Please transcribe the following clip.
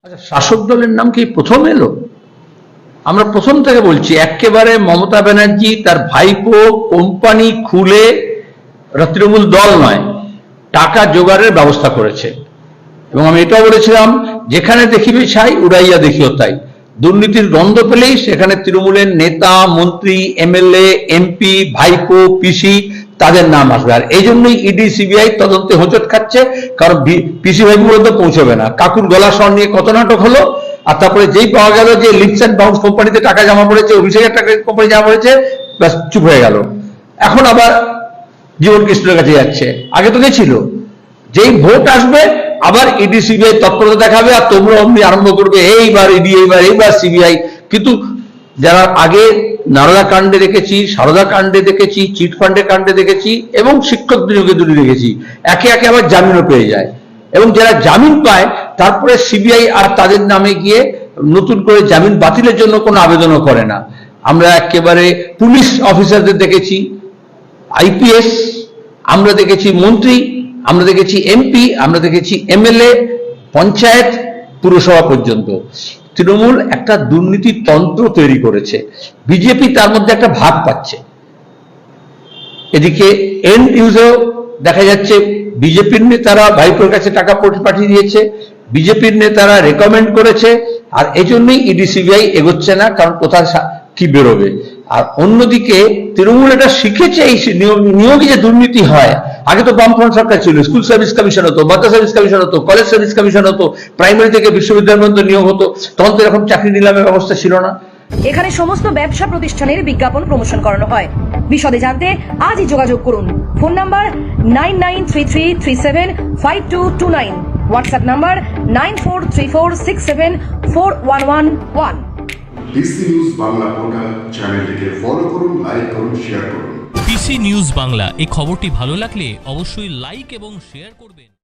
আচ্ছা, শাসক দলের নাম কি প্রথম এলো? আমরা প্রথম থেকে বলছি, একেবারে মমতা ব্যানার্জি তার ভাইপো কোম্পানি খুলে, তৃণমূল দল নয়, টাকা জোগাড়ের ব্যবস্থা করেছে। এবং আমি এটাও বলেছিলাম, যেখানে দেখিবে ছাই উড়াইয়া দেখিও তাই। দুর্নীতির গন্ধ পেলেই সেখানে তৃণমূলের নেতা, মন্ত্রী, এমএলএ, এমপি, ভাইপো, পিসি তাদের নাম আসবে। আর এই জন্যই ইডি সিবিআই তদন্তে হোঁচট খাচ্ছে, কারণ পিসি ভাইপো পর্যন্ত পৌঁছবে না। কাকুর গলা স্বর নিয়ে কত নাটক হলো, আর তারপরে যেই পাওয়া গেল যে লিপস অ্যান্ড বাউন্স কোম্পানিতে টাকা জমা পড়েছে, অভিষেকের টাকা কোম্পানি জমা পড়েছে, ব্যাস চুপ হয়ে গেল। এখন আবার জীবন কৃষ্ণের কাছে যাচ্ছে। আগে তো গেছিল, যেই ভোট আসবে আবার ইডি সিবিআই তৎপরতা দেখাবে, আর তোমরা অমনি আরম্ভ করবে এইবার ইডি, এইবার সিবিআই। কিন্তু যারা আগে নারদা কাণ্ডে দেখেছি, সারদা কাণ্ডে দেখেছি, চিটফান্ডের কাণ্ডে দেখেছি, এবং শিক্ষক নিয়োগে দুটি দেখেছি, একে একে আবার জামিনও পেয়ে যায়। এবং যারা জামিন পায় তারপরে সিবিআই আর তাদের নামে গিয়ে নতুন করে জামিন বাতিলের জন্য কোনো আবেদনও করে না। আমরা একেবারে পুলিশ অফিসারদের দেখেছি, আইপিএস, আমরা দেখেছি মন্ত্রী, আমরা দেখেছি এমপি, আমরা দেখেছি এমএলএ, পঞ্চায়েত, পুরসভা পর্যন্ত। তৃণমূল একটা দুর্নীতি তন্ত্র তৈরি করেছে, বিজেপি তার মধ্যে একটা ভাগ পাচ্ছে। এদিকে এন্ড ইউজেও দেখা যাচ্ছে বিজেপির নেতারা ভাইপোর কাছে টাকা পাঠিয়ে দিয়েছে, বিজেপির নেতারা রেকমেন্ড করেছে, আর এই জন্যই ইডি সিবিআই এগোচ্ছে না, কারণ কোথায় কি বেরোবে। আর অন্যদিকে তৃণমূল এটা শিখেছে, এই নিয়োগে যে দুর্নীতি হয়। আগে তো বামফ্রন্ট সরকার ছিল, স্কুল সার্ভিস কমিশন হতো, মাদ্রাসা সার্ভিস কমিশন হতো, কলেজ সার্ভিস কমিশন হতো, প্রাইমারি থেকে বিশ্ববিদ্যালয় পর্যন্ত নিয়োগ হতো, তখন তো এরকম চাকরি নিলামের ব্যবস্থা ছিল না। এখানে সমস্ত ব্যবসা প্রতিষ্ঠানের বিজ্ঞাপন প্রমোশন করানো হয়। বিশদে জানতে আজই যোগাযোগ করুন। Phone number 9933375229, WhatsApp number 9434674111। PC news Bangla portal চ্যানেলটিকে ফলো করুন, লাইক করুন, শেয়ার করুন। পিসি নিউজ বাংলা, এই খবরটি ভালো লাগলে অবশ্যই লাইক এবং শেয়ার করবেন।